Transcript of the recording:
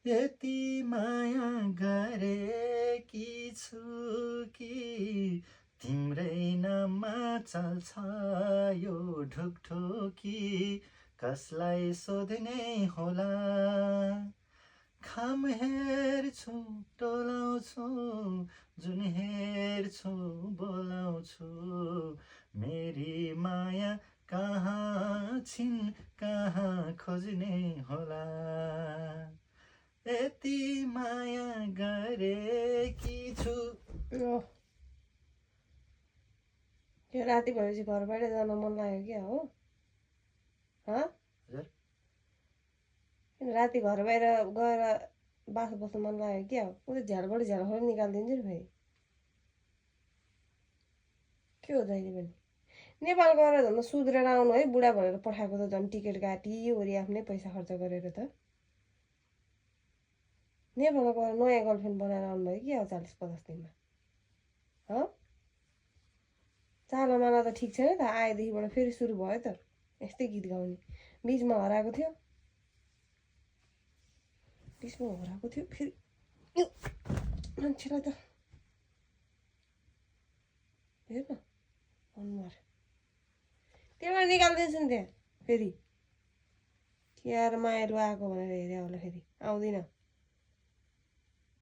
यति माया गरेकी छु कि तिम्रै नाममा चल्छ यो ढुकढुकी कसलाई सोध्ने होला खाम हेर्छु टोलाउँछु जुन हेर्छु बोलाउँछु मेरी माया कहाँ छिन् कहाँ खोज्ने होला यति माया गरेकी छु त्यो राति भएपछि घरबाट जान मन लाग्यो क्या हो किन राति घर बाहिर गएर बास बस्नु मन लाग्यो क्या हो उसले झ्यालबाट झ्याल निकालिदिन्छु नि फेरि के हो जहिले पनि नेपाल गएर झन् सुध्रेर आउनु है बुढा भनेर पठाएको त झन् टिकट काटी वरि आफ्नै पैसा खर्च गरेर त नेपालमा गएर नयाँ गर्लफ्रेन्ड बनाएर आउनुभयो कि अब 40-50 दिनमा चालामाला त ठिक छैन त आएदेखिबाट फेरि सुरु भयो त यस्तै गीत गाउने बिचमा हराएको थियो फेरि मान्छेलाई त हेर न अनुहार त्यसलाई निकालिदिन्छु नि त्यहाँ फेरि तिहार मायालु आएको भनेर हेऱ्यो होला फेरि आउँदिन